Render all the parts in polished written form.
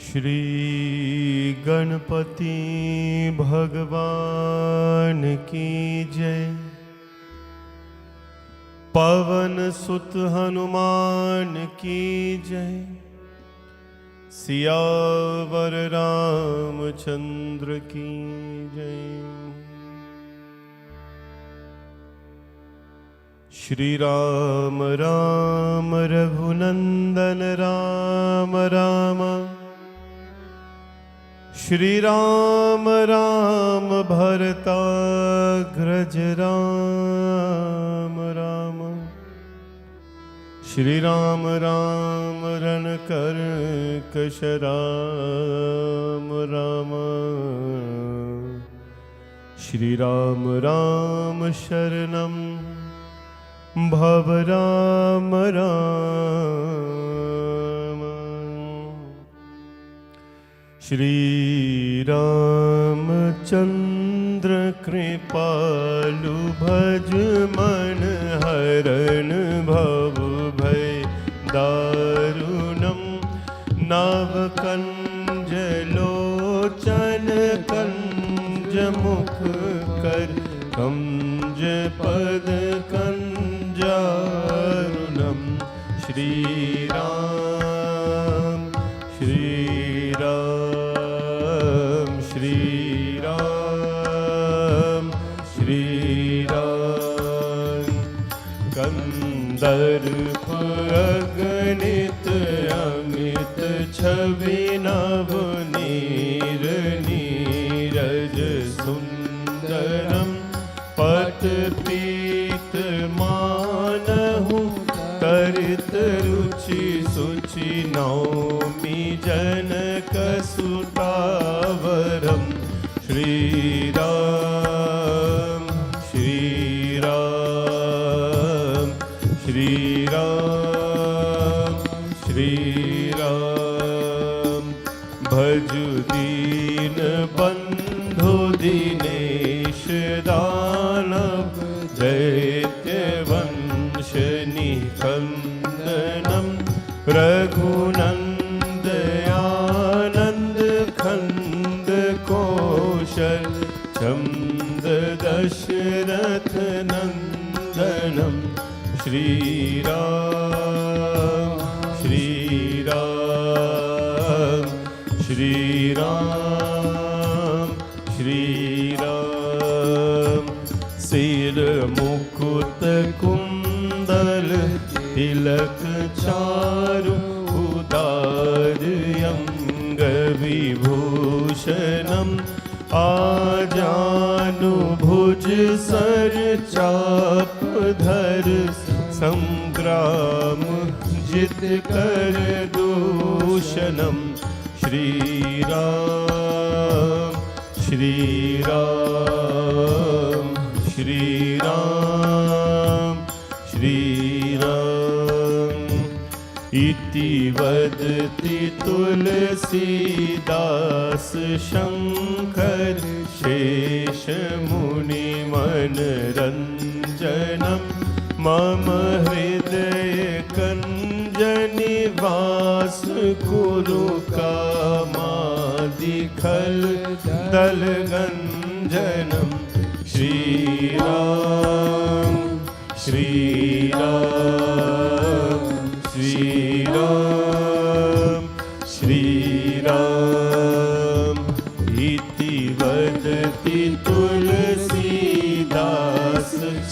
श्री गणपति भगवान की जय। पवन सुत हनुमान की जय। सियावर रामचंद्र की जय। श्री राम राम रघुनंदन राम राम। श्री राम राम भरताग्रज राम राम। श्री राम राम रणकर्कश राम राम। श्री राम राम शरणं भव राम राम। श्री रामचंद्र कृपालु भज मन हरण भव भय दारुणम। नव कंज लोचन कंज मुख कर कंज पद कंजारुणम। श्री राम श्री राम श्री राम श्री राम। कंदर्प अगणित अमित छवि नव नीर नीरज सुंदरम। पट पीत मानहु तरित रुचि सुचि नौमि जनक सुतावरम। श्री राम श्री राम श्री राम श्री राम। भजु दीन बंधु दिनेश दानव दैत्य वंश निकंदनम। रघुनंद आनंद खंद कौशल चंद दशरथ नंदनम। श्री राम श्री राम श्री राम श्री राम। सिर मुकुट कुंडल तिलक चारु उदार अंग विभूषणम। आजानु भुज सर चाप धर संग्राम जित कर दूषणम। श्री राम श्री राम श्री राम श्री राम। इति वदति तुलसीदास शंकर शेष मुनि मनरंजनम। मम हृदय कंज निवास कुरु कामादि खल दल गंजनम। श्री राम श्री राम श्री राम श्री राम। इति वदति तुलसीदास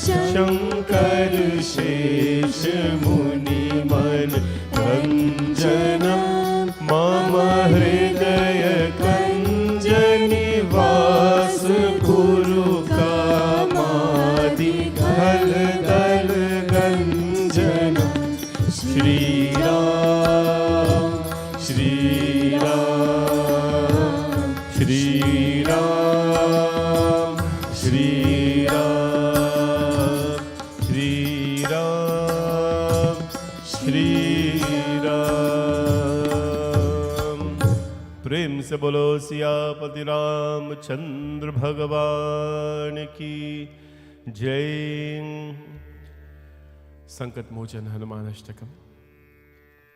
शंकर शेष मुनि मनरंजनम। मम हृदय कंज निवास कुरु कामादि खल दल गंजनम। श्री राम श्री राम श्री राम श्री राम श्री राम श्री राम। प्रेम से बोलो सियापति रामचंद्र भगवान की जय। संकट Mochan Hanuman Ashtakam.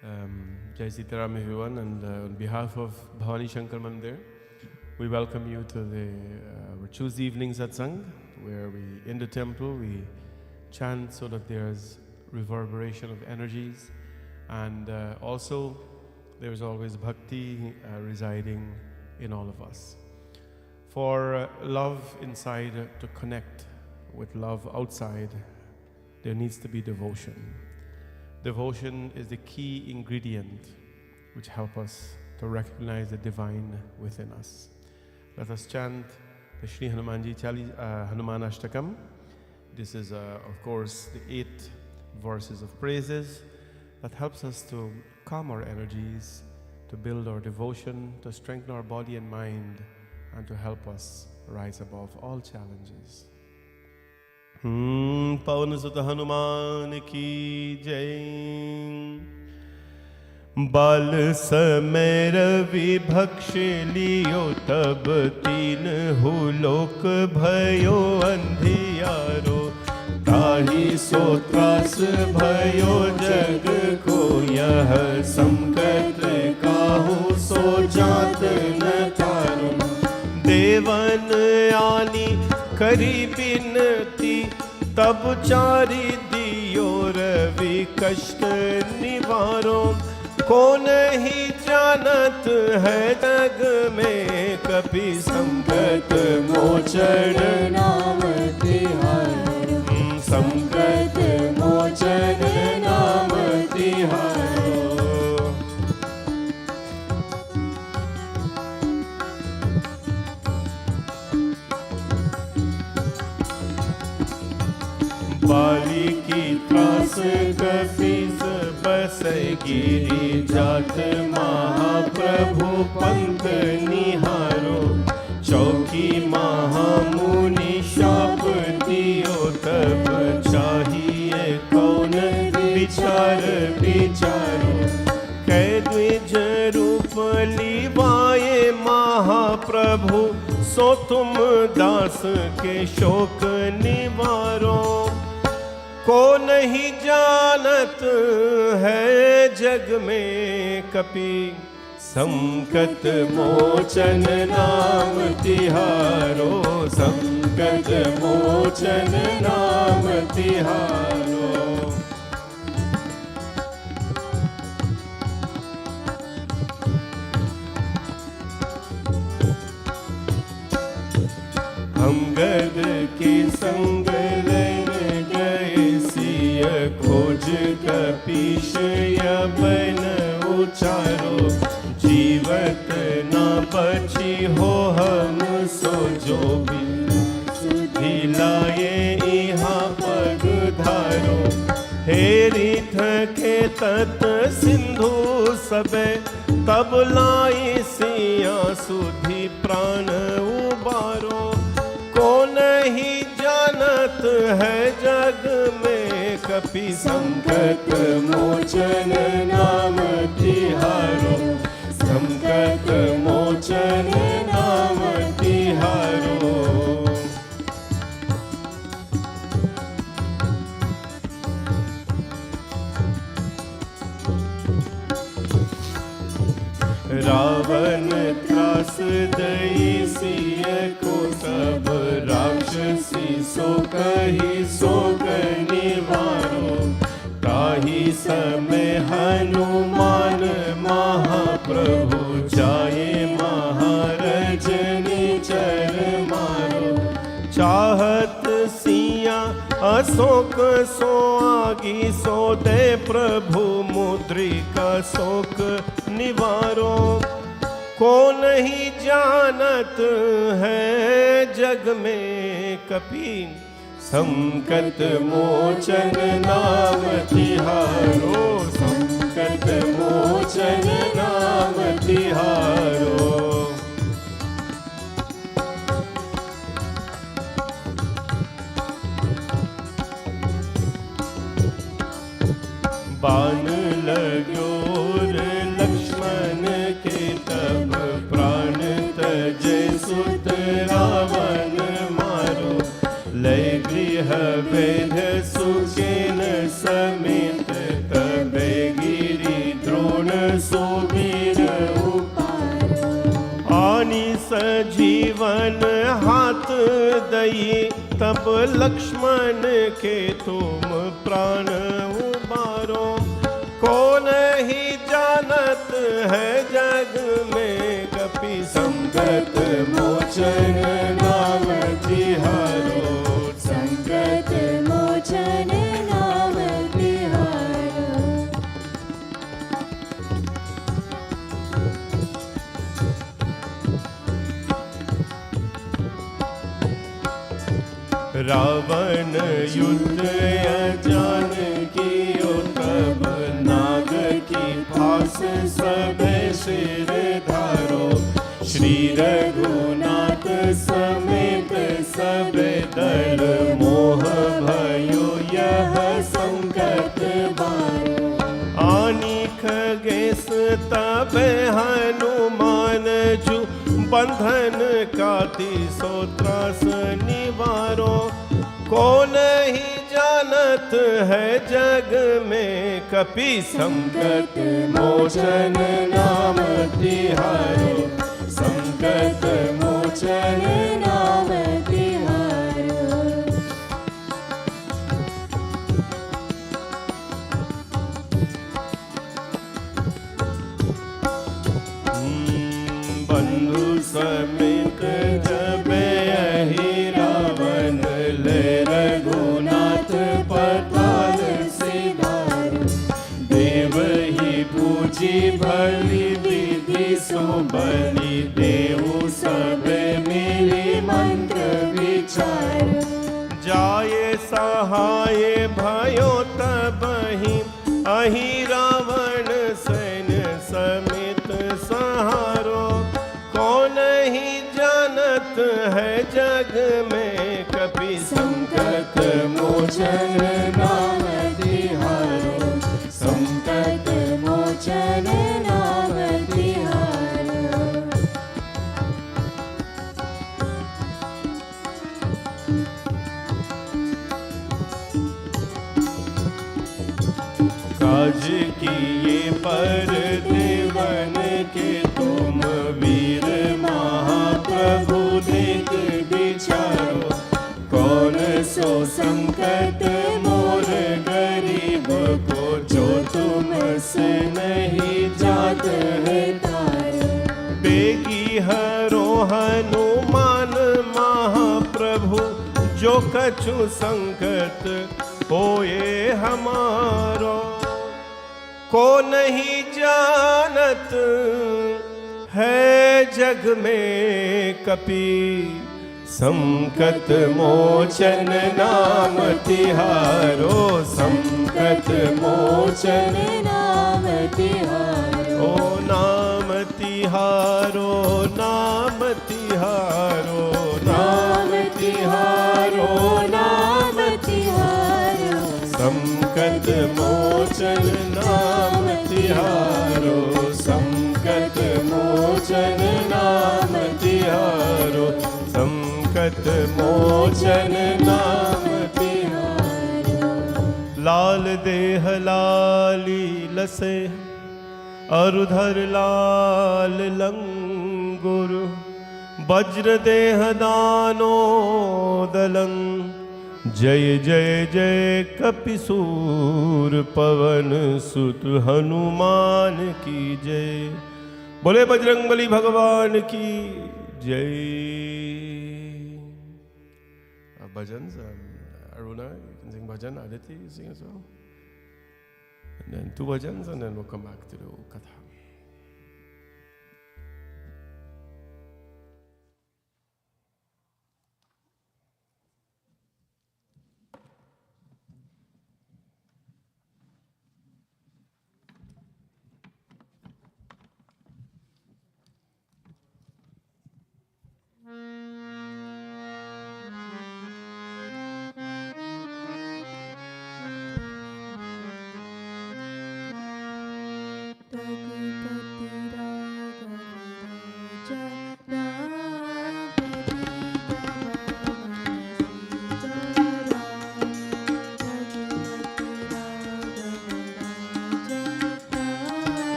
Jai Sitaram everyone, and on behalf of Bhavani Shankar Mandir, we welcome you to the our Tuesday evening satsang, where we, in the temple, we chant so that there's reverberation of energies, and also there's always bhakti residing in all of us. For love inside to connect with love outside, there needs to be devotion. Devotion is the key ingredient which helps us to recognize the divine within us. Let us chant the Shri Hanumanji Hanuman Ashtakam. This is, of course, the 8 verses of praises that helps us to calm our energies, to build our devotion, to strengthen our body and mind, and to help us rise above all challenges. पवन सुत हनुमान की जय। बाल समय रवि भक्ष लियो तब तीनहु लोक भयो अंधियारो। ताहि सो त्रास भयो जग को यह संकट काहू सो जात न तारो। देवन आनी करी बिनती तब चारि दियो रवि कष्ट निवारो। को नहीं जानत है जग में कभी संकट मोचन नाम तिहारो। संकट मोचन नाम तिहारो। बाली की त्रास कपीस बस गिरी जात महाप्रभु पंथ निहारो। चौकी महामुनि शाप दियो तब चाहिए कौन विचार विचारो। कै द्विज रूप लिवाए महाप्रभु सो तुम दास के शोक निवारो। को नहीं जानत है जग में कपि संकट मोचन नाम तिहारो। संकट मोचन नाम तिहारो। अंगद के संग खोज कपीश यवन उचारो। जीवत न बची हो हम सो जो भी सुधि लाए यहाँ पग धारो। हेरी थके तत सिंधु सबे तब लाई सिया सुधि प्राण उबारो। को नहीं जानत है जग में कपि संकट मोचन नाम तिहारो। संकट मोचन नाम तिहारो। रावण त्रास दई सिय को सब राक्षसी सो कही सोग निवारो। ताहि समय हनुमान महाप्रभु जाए महारजनी चर मारो। चाहत सिया अशोक सो आगी सो दे प्रभु मुद्रिका शोक निवारो। को नहीं जानत है जग में कपि संकट मोचन नाम तिहारो। संकट मोचन नाम तिहारो। बाण लगो लक्ष्मण के तब प्राण तजे सुत रावण मारो। लय गृह वेद सुखेन समेत तबे गिरि द्रोण प्राण सुबीर आनी सजीवन हाथ दई तब लक्ष्मण के तुम प्राण उबारो। कौन ही जानत है जग में कपि संकट मोचन नाम तिहारो। संकट मोचन नाम तिहारो। रावण युद्ध अजान कियो तब नाग की फांस सब सिर धारो। श्री रघुनाथ समेत सब दल मोह भयो यह संकट बारो। आनी खगेश तब हनुमान जू बंधन काटी सो त्रास निवारो। कौन ही जानत है जग में कपि संकट मोचन नाम तिहारो। संकट मोचन नाम तिहारो। बंधु समेत जब यही रावण ले रघुनाथ पताल सिधारो। देव ही पूजी भली विधि सो बलि देव सब मिली मंत्र विचार। जाये सहाय भयो तबहि अहि रावण सैन्य समेत सहारो। कौन ही जानत है जग में कपि संकट मोचन नाम तिहारो। संकट मोचन नाम तिहारो। काज किए पर देवन के तुम वीर महाप्रभु देख विचारो। कौन सो संकट मोर गरीब को जो तुम से नहीं जात है तारो। बेगी हरो हनुमान महाप्रभु जो कछु संकट होए हमारो। को नहीं जानत है जग में कपि संकट मोचन नाम तिहारो। संकट मोचन नाम तिहारो। ओ नाम तिहारो नाम तिहारो नाम तिहारो नाम तिहारो। संकट मोचन नाम तिहारो। संकट मोचन नाम तिहारो। संकट मोचन नाम तिहारो। लाल देह लाली लसे अरुधर लाल लंगुर। वज्र देह दानो दलंग। जय जय जय कपिसूर पवन सुत हनुमान की जय। बोले बजरंगबली भगवान की जय। Bhajans, Aruna, you can sing bhajan. Aditi, you sing as well. And then 2 bhajans, and then we'll come back to the katha. तक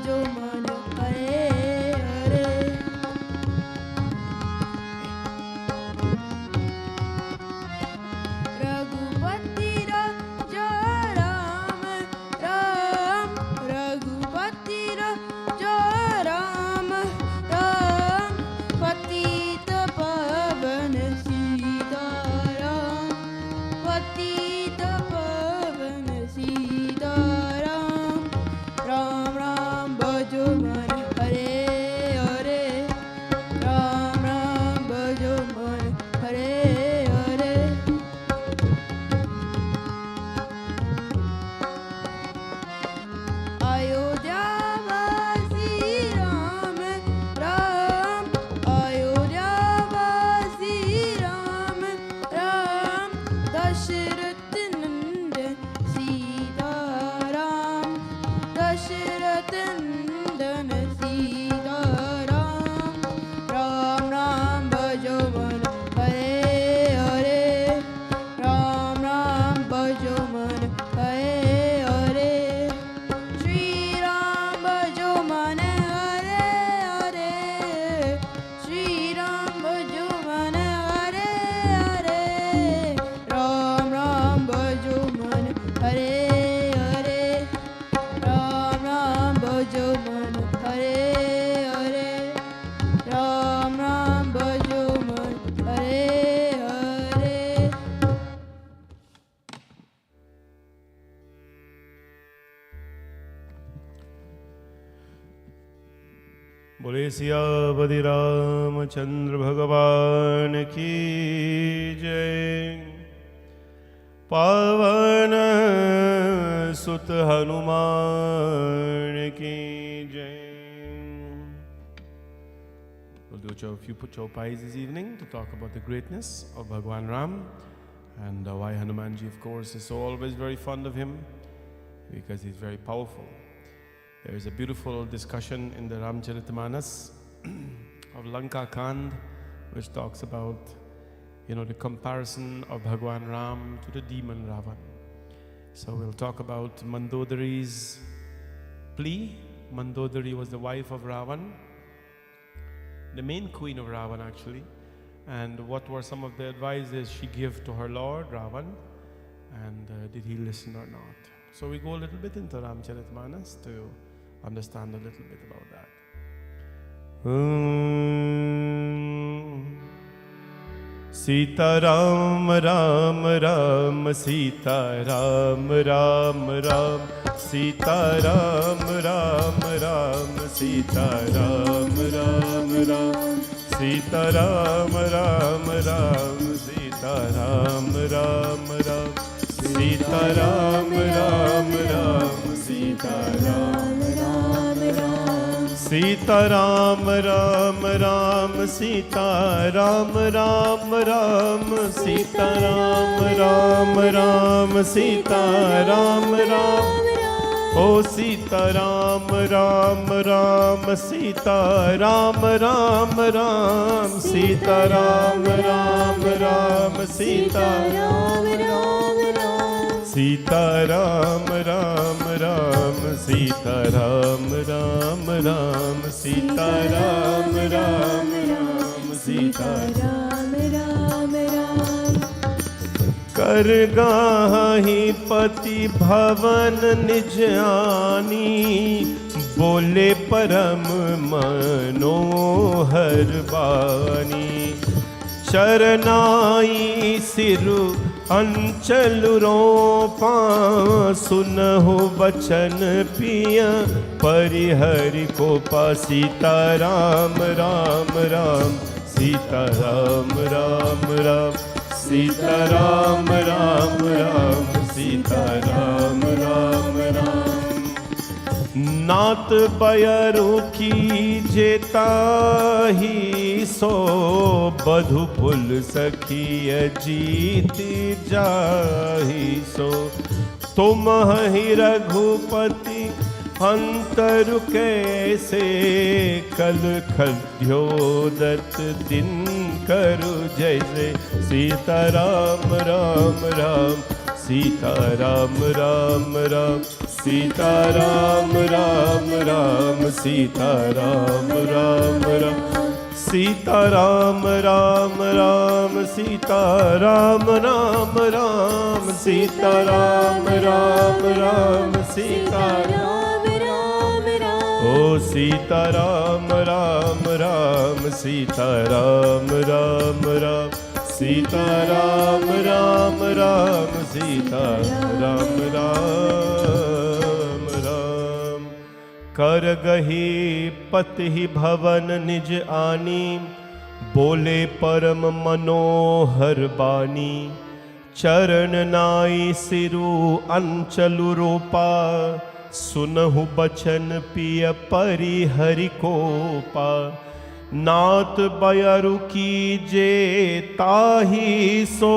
भजो मन हरे हरे। रघुपति राजा राम राम, रघुपति राजा राम राम, पतित पावन सीताराम, पतित पावन सीताराम। राम राम भजो मन हरे हरे, राम राम भजो मन हरे हरे। अयोध्यावासी राम राम, अयोध्यावासी राम राम, दशरथ नंदन सीताराम, दशरथ नंदन सीताराम। राम राम भजो मन हरे हरे, राम राम भजो मन हरे हरे। श्री राम भजो मन हरे हरे, श्री राम भजो मन हरे हरे। राम राम भजो मन हरे हरे, राम राम भजो मन हरे हरे, राम राम भजो मन हरे हरे। बोले सियापति रामचंद्र भगवान की जय। पावन सुत हनुमान की जय। We'll do a few chaupai this evening to talk about the greatness of Bhagwan Ram and why Hanumanji, of course, is so always very fond of him, because he's very powerful. There is a beautiful discussion in the Ramcharitmanas of Lanka Kand, which talks about, the comparison of Bhagwan Ram to the demon Ravana. So we'll talk about Mandodari's plea. Mandodari was the wife of Ravana, the main queen of Ravana actually, and what were some of the advices she gave to her lord Ravana, and did he listen or not? So we go a little bit into Ramcharitmanas to understand a little bit about that. Sita Ram Ram Ram, Sita Ram Ram Ram, Sita Ram Ram Ram, Sita Ram Ram Ram, Sita Ram Ram Ram, Sita Ram Ram Ram, Sita Ram Ram Ram, Sita Ram Ram Ram, Sita Ram Ram Ram, Sita Ram Ram Ram, Sita Ram Ram Ram, Sita Ram Ram, O Sita Ram Ram Ram, Sita Ram Ram Ram, Sita Ram Ram Ram, Sita Ram Ram Ram, Sita Ram Ram Ram, Sita Ram Ram Ram, Sita Ram Ram Ram, Sita Ram Ram Ram। कर गाहि पति भवन निज आनी, बोले परम मनोहर बानी। चरनाई सिरु अंचल रोपा, सुनहु बचन पिया परिहरि कोपा। सीता राम राम राम, सीता राम राम राम, सीता राम राम राम, सीता राम राम राम। नात बयरु की जेताही, सो बधु पुल सखिय जीति जाही। सो तुम ही रघुपति अंतर कैसे, कल खद्योदत दिन करु जैसे। Sita Ram Ram Ram, Sita Ram Ram Ram, Sita Ram Ram Ram, Sita Ram, Ram Ram, Sita Ram, Ram Ram, Sita Ram, Ram Ram, Sita Ram, Ram Ram, Sita Ram, Oh Sita Ram, Ram Ram, Sita Ram, Ram Ram, Sita Ram, Ram Ram, Sita Ram, Ram Ram. कर गही पति भवन निज आनी, बोले परम मनोहर बानी, चरण नाई सिरु अंचलु रोपा, सुनहु बचन पिय परिहरि कोपा, नाथ बयरु कीजे ताहि सो,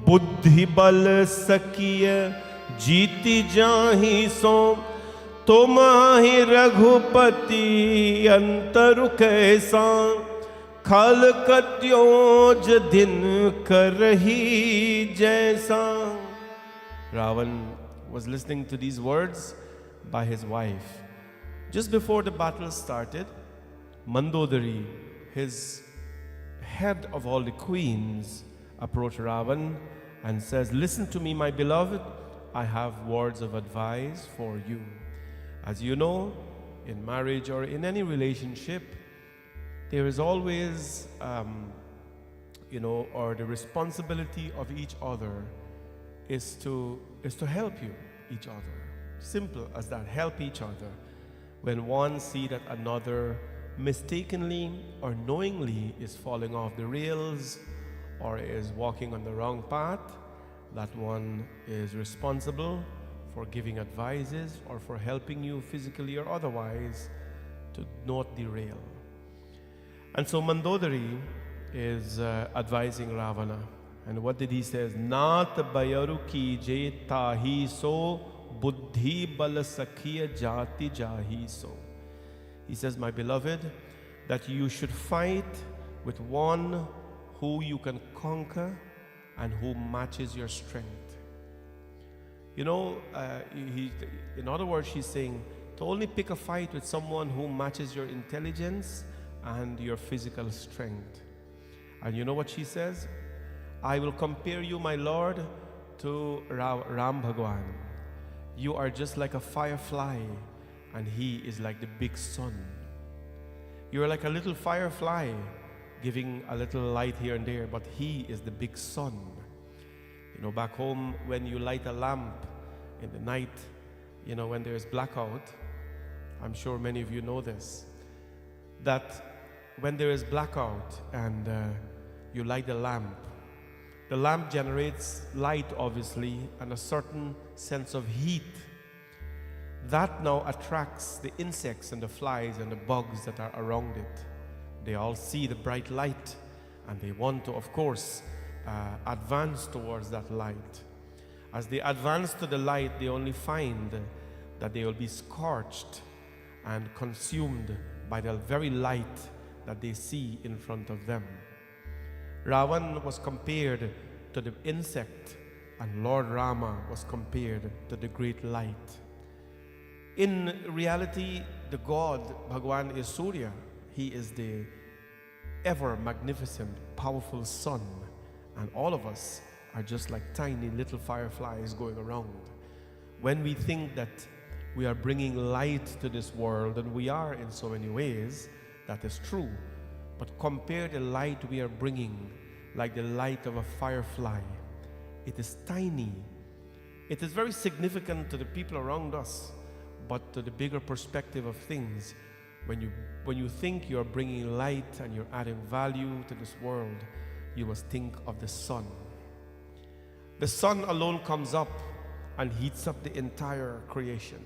बुद्धि बल सकिय जीति जाहि सो, तुमाहि रघुपति अंतरु कैसा, खल कत्योज दिन करही जैसा. Ravan was listening to these words by his wife. Just before the battle started, Mandodari, his head of all the queens, approached Ravan and says, listen to me, my beloved, I have words of advice for you. As you know, in marriage or in any relationship, there is always, or the responsibility of each other is to help each other. Simple as that, help each other. When one sees that another mistakenly or knowingly is falling off the rails or is walking on the wrong path, that one is responsible for giving advices or for helping you physically or otherwise to not derail. And so Mandodari is advising Ravana. And what did he say? Naat bayaru ki je tahi so, buddhi bal sakhiya jati jahi so. He says, my beloved, that you should fight with one who you can conquer and who matches your strength. In other words, she's saying to only pick a fight with someone who matches your intelligence and your physical strength. And you know what she says? I will compare you, my Lord, to Ram Bhagwan. You are just like a firefly, and he is like the big sun. You are like a little firefly, giving a little light here and there, but he is the big sun. Back home, when you light a lamp in the night, when there is blackout, I'm sure many of you know this, that when there is blackout and you light the lamp generates light, obviously, and a certain sense of heat. That now attracts the insects and the flies and the bugs that are around it. They all see the bright light and they want to, of course, advance towards that light. As they advance to the light, they only find that they will be scorched and consumed by the very light that they see in front of them. Ravan was compared to the insect, and Lord Rama was compared to the great light. In reality, the God, Bhagwan, is Surya. He is the ever magnificent, powerful sun. And all of us are just like tiny little fireflies going around. When we think that we are bringing light to this world, and we are in so many ways, that is true. But compare the light we are bringing like the light of a firefly. It is tiny. It is very significant to the people around us, but to the bigger perspective of things, when you think you're bringing light and you're adding value to this world, you must think of the sun. The sun alone comes up and heats up the entire creation.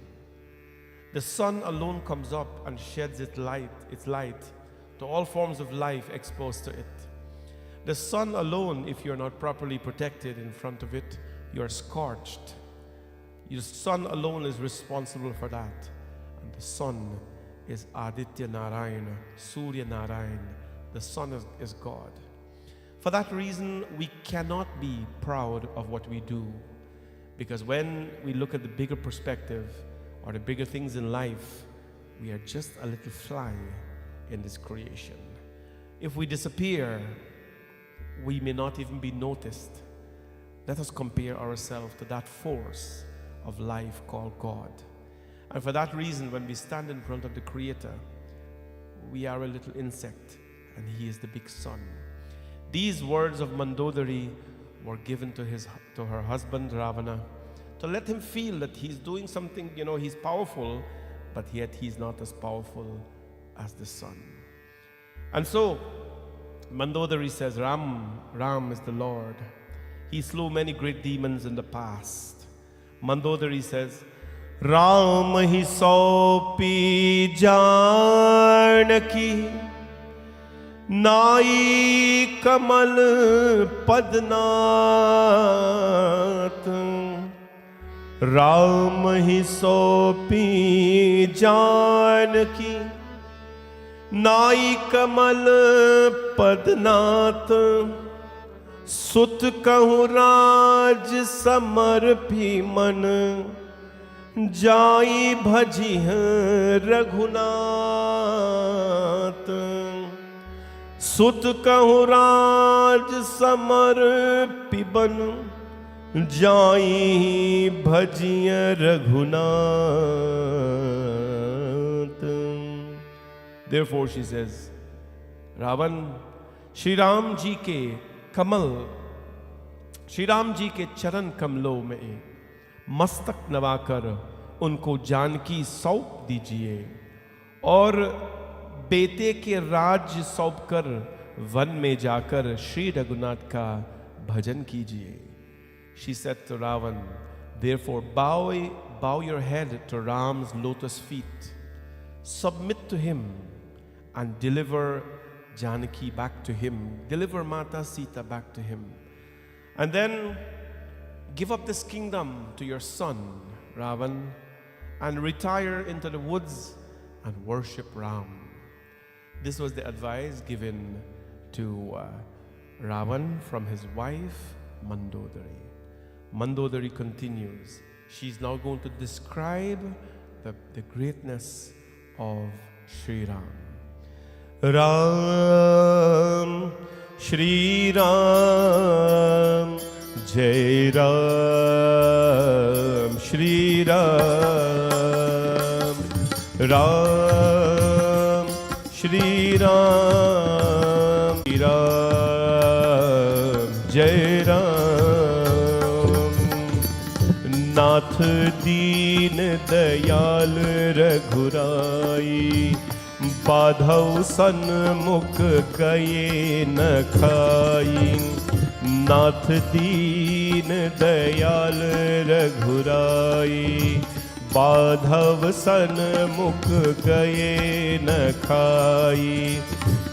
The sun alone comes up and sheds its light to all forms of life exposed to it. The sun alone, if you're not properly protected in front of it, you're scorched. Your sun alone is responsible for that. And the sun is Aditya Narayana, Surya Narayana. The sun is God. For that reason, we cannot be proud of what we do. Because when we look at the bigger perspective or the bigger things in life, we are just a little fly in this creation. If we disappear, we may not even be noticed. Let us compare ourselves to that force of life called God. And for that reason, when we stand in front of the Creator, we are a little insect and He is the big sun. These words of Mandodari were given to her husband Ravana to let him feel that he's doing something, he's powerful, but yet he's not as powerful as the sun. And so Mandodari says, Ram is the Lord. He slew many great demons in the past. Mandodari says, Ram hi saupi janaki, nai kamal padnaat. Ram hi saupi janaki, nai kamal padnaat. सुत कहूँ राज समर्पी मन, जाई भजी रघुनाथ। सुत कहूँ राज समर्पी बन, जाई bhaji Raghunath. Therefore she says, Ravan Shri Ram ji के कमल, श्री राम जी के चरण कमलों में मस्तक नवाकर उनको जानकी सौंप दीजिए और बेटे के राज्य सौंप कर वन में जाकर श्री रघुनाथ का भजन कीजिए. She said to Ravan, therefore bow your head to Ram's lotus feet, submit to him and deliver Janaki back to him, deliver Mata Sita back to him, and then give up this kingdom to your son Ravan and retire into the woods and worship Ram. This was the advice given to Ravan from his wife Mandodari. Mandodari continues. She's now going to describe the greatness of Sriram. Ram, Sriram, Jai Ram, Sriram, Ram, Sriram, Ram, Jai Ram. Nath deen dayal raghurayi, बाधव सन्मुख कये न खाई. नाथ दीन दयाल रघुराई, बाधव सन्मुख गए न खाई.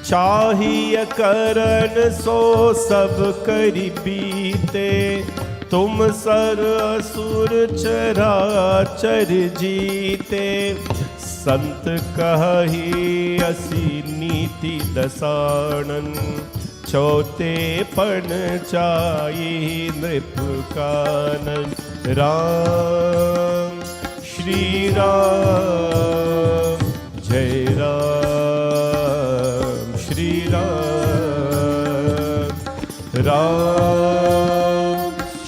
चाहिए करन सो सब करि बीते, तुम सर असुर चराचर जीते. संत कहि असी नीति दसानन, चौथे पण चाई नृप कानन. राम श्री राम, जय राम श्री राम, राम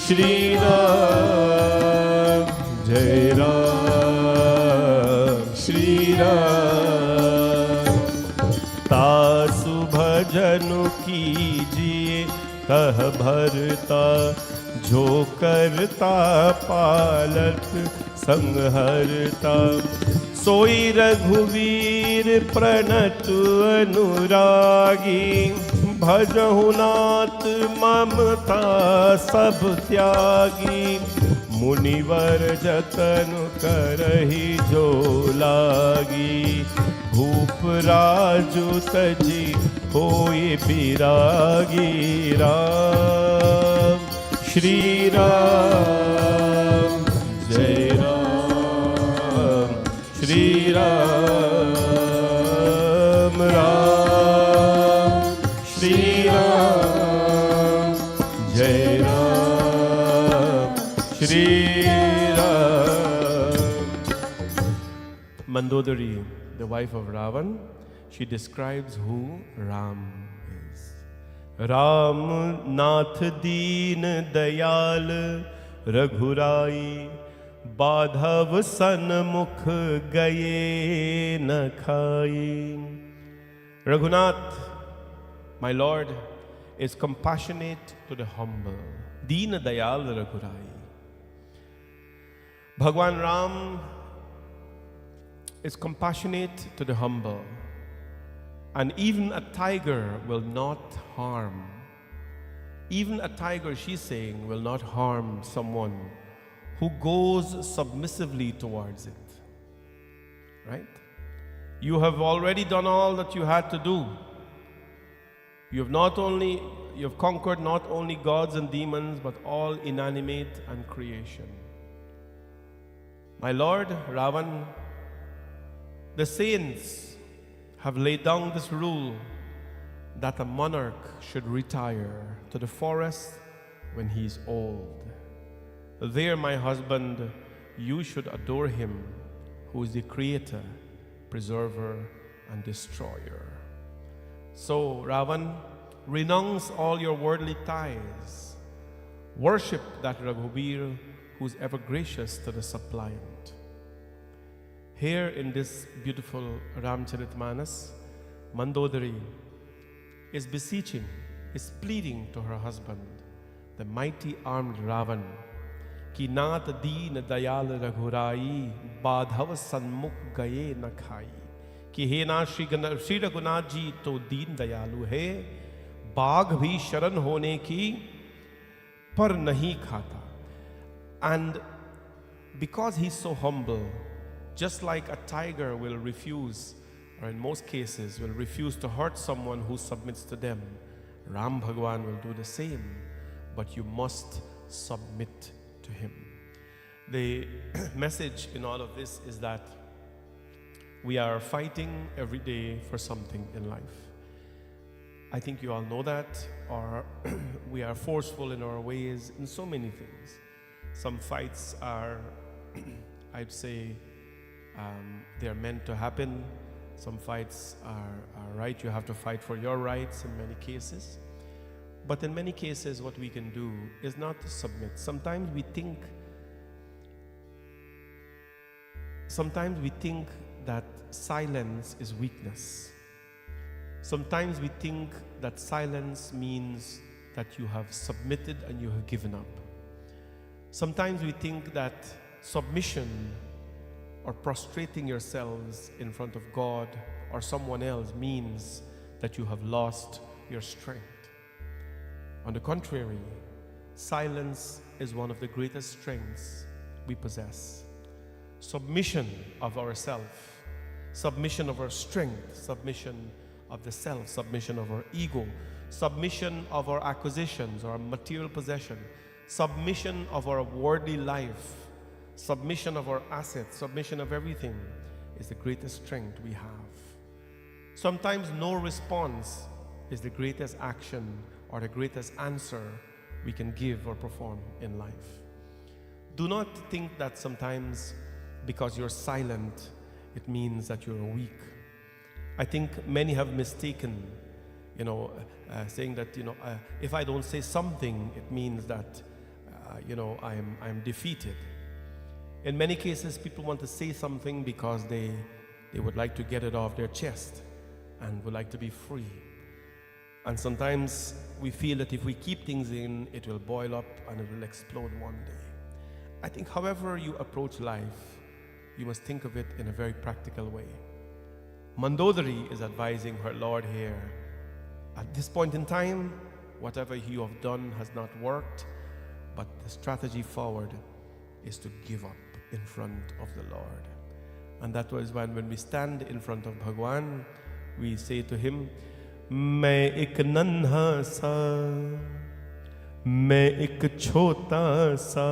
श्री राम, जय राम श्री राम. तासु भजनु कीजिए तह भरता, जो करता पालत संहरता. सोई रघुवीर प्रणत अनुरागी, भजहु नाथ ममता सब त्यागी. मुनिवर जतन करहि जो लागी, भूप राजु तजी होय बिरागी. राम श्री राम, जय राम श्री राम, राम श्री राम, जय Ram Sriram. Mandodari the wife of Ravan, she describes who Ram is. Ram Nath Deen Dayal Raghurai Badhav Sanmukh Gaye Na Khai. Raghunath, my Lord, is compassionate to the humble. Deen Dayal Raghurai. Bhagwan Ram is compassionate to the humble. And even a tiger will not harm. Even a tiger, she's saying, will not harm someone who goes submissively towards it. Right? You have already done all that you had to do. You have conquered not only gods and demons, but all inanimate and creation. My Lord, Ravan, the saints have laid down this rule that a monarch should retire to the forest when he is old. There, my husband, you should adore him, who is the creator, preserver, and destroyer. So, Ravan, renounce all your worldly ties. Worship that Raghubir who is ever gracious to the suppliant. Here in this beautiful Ramcharitmanas, Mandodari is beseeching, is pleading to her husband, the mighty armed Ravan, ki naat deen dayal raghurai badhav sanmukh gaye na khai, ki he na Shri Raghunath ji to deen dayalu hai, baag bhi sharan hone ki par nahi khata. And because he's so humble, just like a tiger will refuse, or in most cases will refuse to hurt someone who submits to them, Ram Bhagwan will do the same, but you must submit to him. The message in all of this is that we are fighting every day for something in life. I think you all know that, or we are forceful in our ways in so many things. Some fights are, I'd say, they are meant to happen. Some fights are right. You have to fight for your rights in many cases. But in many cases, what we can do is not to submit. Sometimes we think that silence is weakness. Sometimes we think that silence means that you have submitted and you have given up. Sometimes we think that submission or prostrating yourselves in front of God or someone else means that you have lost your strength. On the contrary, silence is one of the greatest strengths we possess. Submission of ourself, submission of our strength, submission of the self, submission of our ego, submission of our acquisitions, our material possession, submission of our worldly life, submission of our assets, submission of everything is the greatest strength we have. Sometimes no response is the greatest action or the greatest answer we can give or perform in life. Do not think that sometimes because you're silent, it means that you're weak. I think many have mistaken, saying that, if I don't say something, it means that, I'm defeated. In many cases, people want to say something because they would like to get it off their chest and would like to be free. And sometimes we feel that if we keep things in, it will boil up and it will explode one day. I think however you approach life, you must think of it in a very practical way. Mandodari is advising her Lord here, at this point in time, whatever you have done has not worked, but the strategy forward is to give up in front of the Lord. And that was when we stand in front of Bhagwan, we say to him, मैं एक नन्हा सा, मैं एक छोटा सा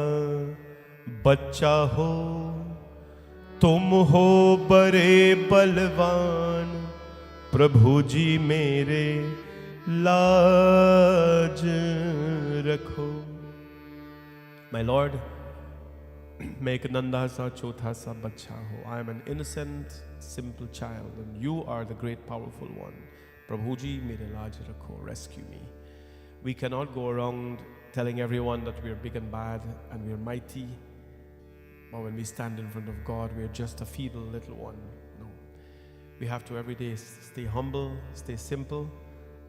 बच्चा हो, तुम हो बड़े बलवान, प्रभु जी मेरे लाज रखो. My Lord, मैं एक नन्हा सा छोटा सा बच्चा हूँ. I am an innocent, simple child, and you are the great, powerful one. प्रभु जी मेरे लाज रखो, rescue me. We cannot go around telling everyone that we are big and bad and we are mighty. But when we stand in front of God, we are just a feeble little one. No. We have to every day stay humble, stay simple,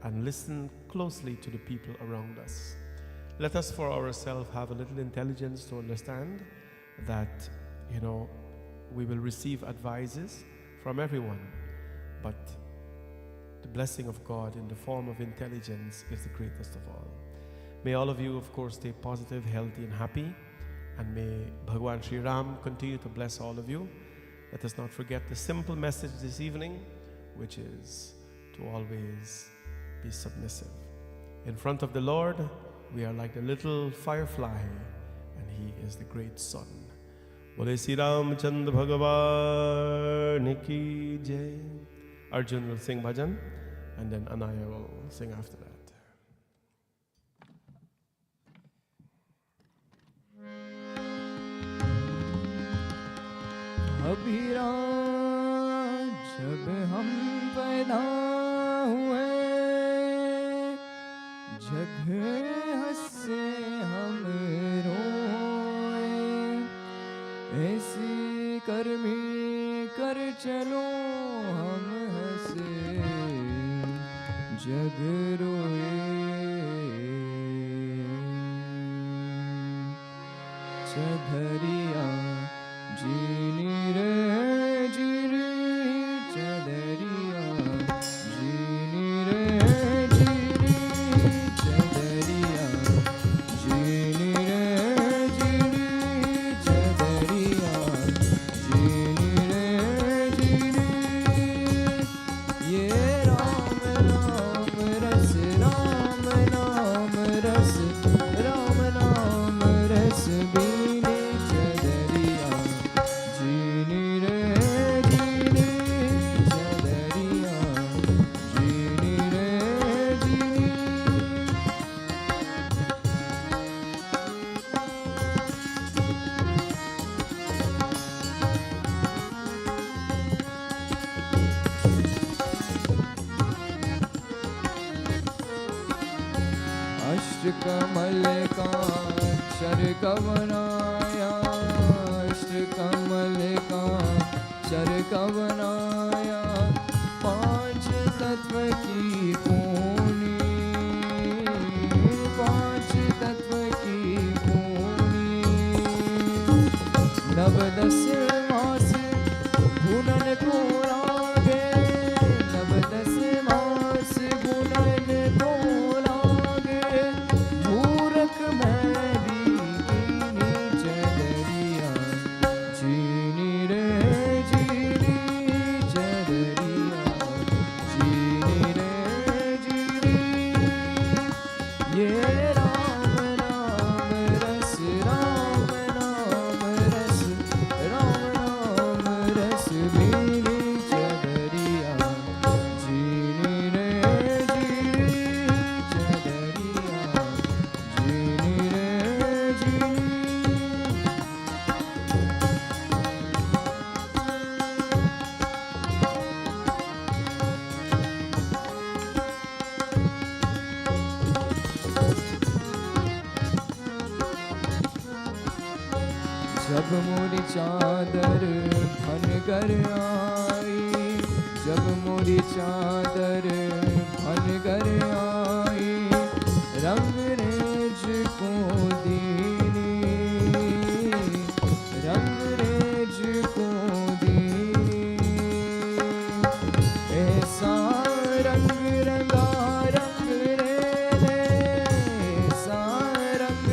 and listen closely to the people around us. Let us for ourselves have a little intelligence to understand that, we will receive advices from everyone, but the blessing of God in the form of intelligence is the greatest of all. May all of you, of course, stay positive, healthy, and happy, and may Bhagwan Sriram continue to bless all of you. Let us not forget the simple message this evening, which is to always be submissive. In front of the Lord, we are like the little firefly, and He is the great sun. Bole Sriram Chandra Bhagavan ki jai. Arjun will sing bhajan, and then Anaya will sing after that. अभिराम जब हम पैदा हुए, जग हंसे हम रोए, ऐसी कर्मी कर चलो हम हंसे, जग रोए। चधरिया जीनी रे जीनी, चदरिया जीनी रे जीनी, चदरिया जीनी रे जीनी, चदरिया जीनी रे जीनी। ये राम नाम रस, राम नाम रस, राम नाम रस बीने, चदरिया जीनी रे जीनी, चदरिया जीनी रे जीनी। अष्टकमल का शर कवनाया, अष्टकमल का शर कवनाया, पांच तत्व की पूनी, पांच तत्व की पूनी। नव दस मास भुनन को लागे, नव दस मास भुनन को लागे, मूरख मैली कीनी, चदरिया जीनी रे जीनी, चदरिया जीनी रे जीनी। ये राम नाम रस, राम नाम रस, राम नाम रस बीनी, चदरिया जीनी रे जीनी, चदरिया जीनी रे जीनी। जब मोरी चादर फन कर आई, जब मोरी चादर फन कर आई, रंग रेज को दीनी, रंग रेज को दीनी। ऐसा रंग रंगा रंग रेले, ऐसा रंग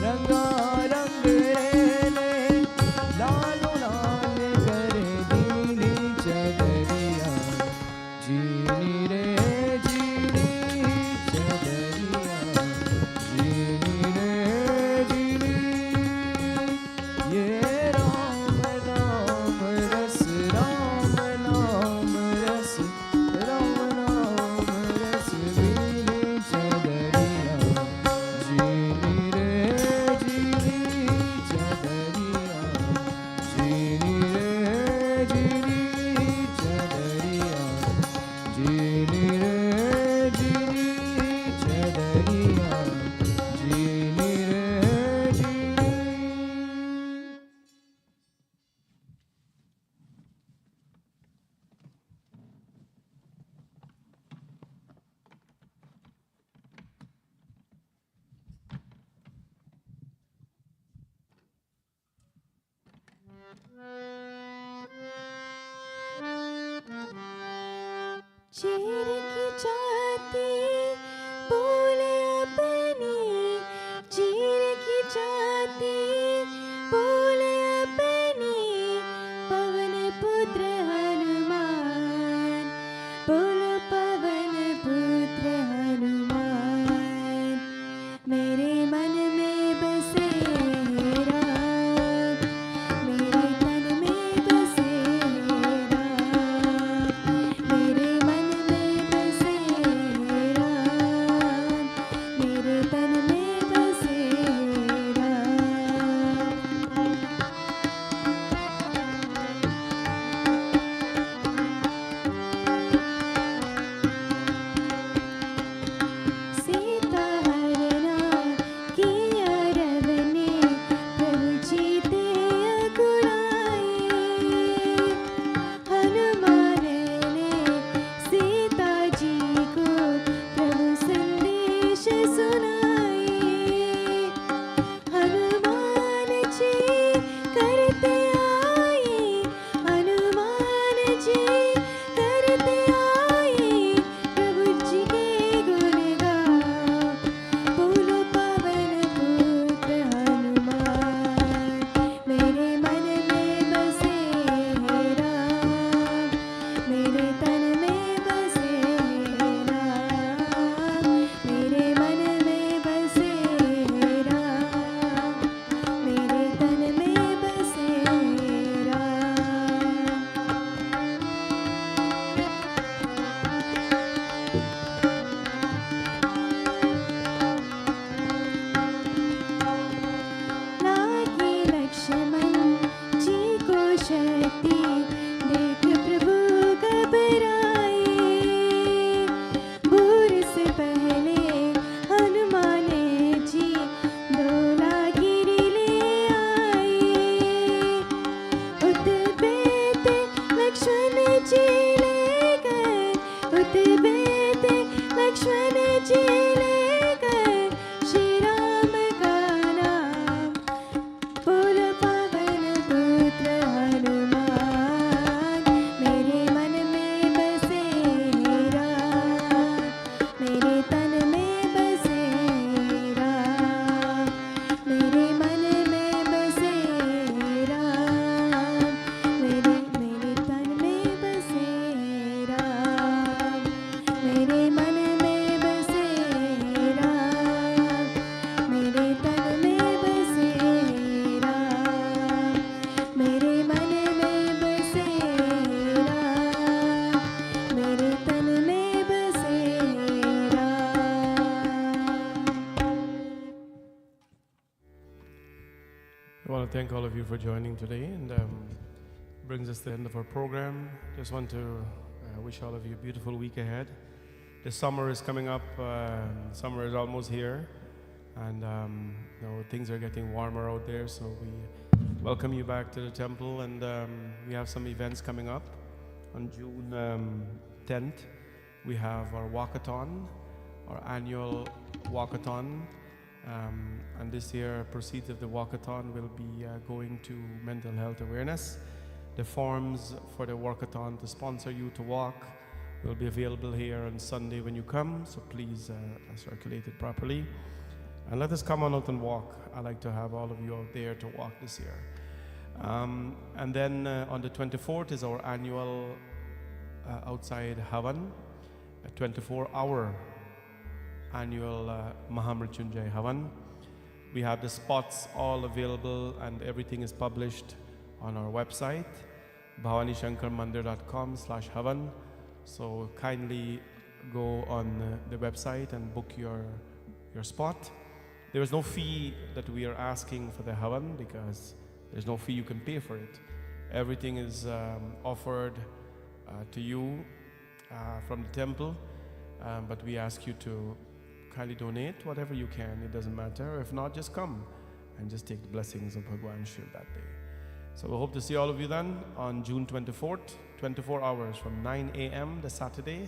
रंगा रंग रेले, लालो लाल कर दीनी, चदरिया जीनी रे चेर की छाती बोले अपनी, चीर की छाती बोले अपनी, पवन पुत्र हनुमान, बोलो पवन पुत्र हनुमान। मेरे मन में बसे राम, मेरे तन में बसे राम, मेरे मन में बसे राम, मेरे तन में बसे सीता हरना किया रब ने, प्रभु जीते अगुड़ाए। हनुमान ने सीता जी को प्रभु संदेश सुनाए। हनुमान जी करते आए, हनुमान जी करते आए, प्रभु जी के गुण गाओ, बोलो पवन पुत्र हनुमान। मेरे मन में बसे राम, मेरे तन में बसे राम, मेरे मन में बसे राम, मेरे तन में बसे राम। लागे लक्ष्मण जी को शक्ति देख प्रभु घबराए। भोर से पहले हनुमान जी डोला गिरी ले आए। उत बेते लक्ष्मण जी लेकर, उत बेते लक्ष्मण जी लेकर, श्री राम का नाम बोलो पवन पुत्र हनुमान। मेरे मन में बसे राम, मेरे तन में बसे राम, मेरे मन में बसे राम, मेरे तन में बसे राम, मेरे मन में बसे राम, मेरे तन में बसे राम, मेरे मन में बसे राम, मेरे तन में बसे Ram. I want to thank all of you for joining today, and brings us to the end of our program. Just want to wish all of you a beautiful week ahead. The summer is coming up. Summer is almost here, and things are getting warmer out there. So we welcome you back to the temple, and we have some events coming up on June 10th. We have our walkathon, our annual walkathon. And this year, proceeds of the walkathon will be going to mental health awareness. The forms for the walkathon to sponsor you to walk will be available here on Sunday when you come, so please circulate it properly. And let us come on out and walk. I'd like to have all of you out there to walk this year. And then on the 24th is our annual outside Havan, a 24-hour annual Mahamrityunjay Havan. We have the spots all available, and everything is published on our website, bhavanishankarmandir.com/havan. So kindly go on the website and book your spot. There is no fee that we are asking for the Havan, because there's no fee you can pay for it. Everything is offered to you from the temple, but we ask you to kindly donate whatever you can. It doesn't matter. If not, just come and just take the blessings of Bhagwan Shiv that day. So we hope to see all of you then on June 24th, 24 hours from 9 a.m. the Saturday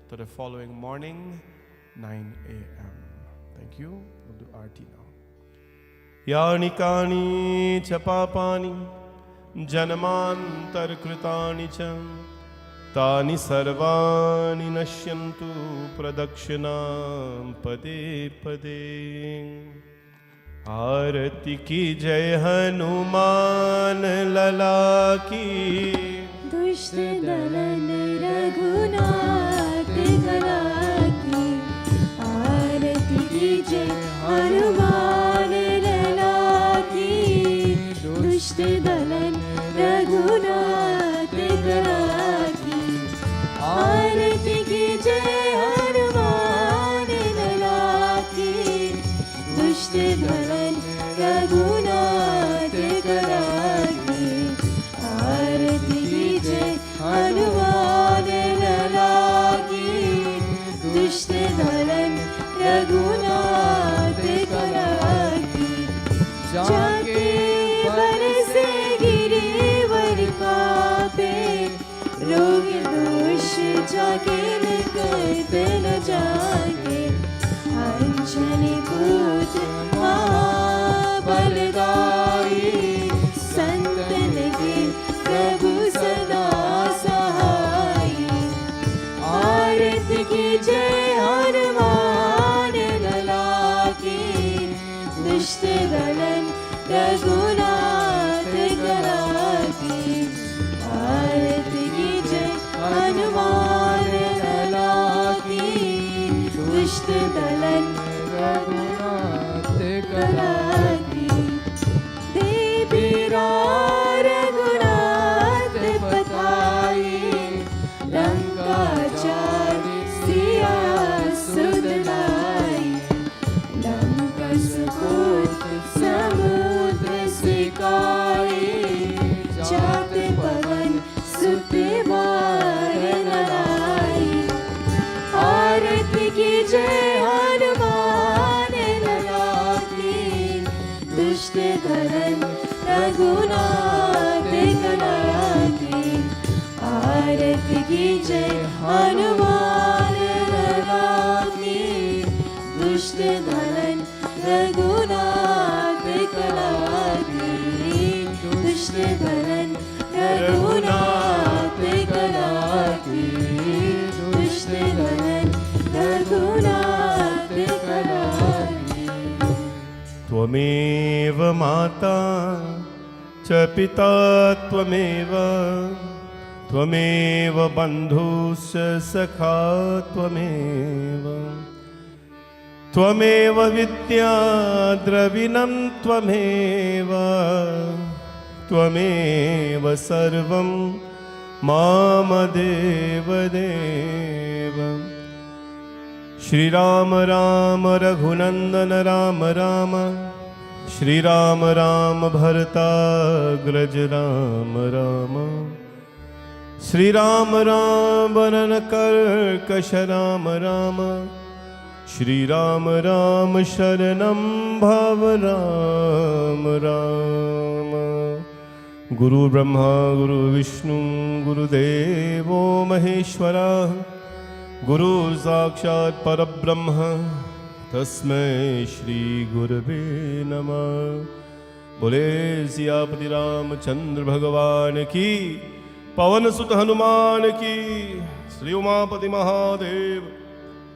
to the following morning, 9 a.m. Thank you. We'll do Aarti now. Yani kani chapapani जन्मान्तरकृतानि च तानि सर्वाणि नश्यन्तु प्रदक्षिणां पदे पदे। आरती की जय हनुमान लला की, दुष्ट दलन रघुनाथ कला की। आरती की जय हनुमान लला की, दुष्ट दलन रघुनाथ कला की। आरती की जय हनुमान लला की, दुष्ट दलन रघुनाथ कला की। आरती की जय हनुमान लला की, दुष्ट दलन रघुनाथ कला की। जाके बल से गिरिवर कापे, रोग दोष जाके निकट न जाके। अंजनी पुत्र महाबलदाई, संतन के प्रभु सदा सहाई। आरती की जय हनुमान लला की, दुष्ट दलन रघुनाथ कला की। आरती की जय हनुमान लला की, दुष्ट दलन रघुनाथ कला की। देवी रघुनाथ बताई, लंका चारि सिया सुध लाई। लंका सुपुत्र समुद्र सिकाई, जात पवन सुत बार लाई। आरती की जय हनुमान लला की, दुष्ट दलन रघुनाथ कला की। आरती की जय हनुमान लला की, दुष्ट दलन रघुनाथ कला की। दुष्ट दलन रघुनाथ कला की, दुष्ट दलन रघुनाथ कला की। त्वमेव माता च पिता त्वमेव, त्वमेव बन्धुश्च सखा त्वमेव। त्वमेव विद्या द्रविणं त्वमेव, त्वमेव सर्वं मम देव देव। श्रीराम राम रघुनंदन राम राम, श्रीराम राम भरताग्रज राम राम। श्रीराम राम वरन कर्कश राम राम, श्रीराम राम शरणं भव राम राम। गुरु ब्रह्मा गुरु विष्णु गुरुदेवो महेश्वरा, गुरु साक्षात् परब्रह्म तस्मै श्री गुरवे नमः। बोले सियापति रामचंद्र भगवान की, पवन सुत हनुमान की, श्री उमापति महादेव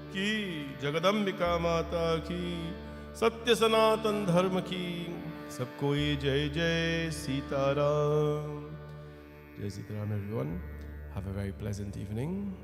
की, जगदम्बिका माता की, सत्य सनातन धर्म की। सबको ये जय जय सीताराम। जय Sitaram everyone. Have a very pleasant evening.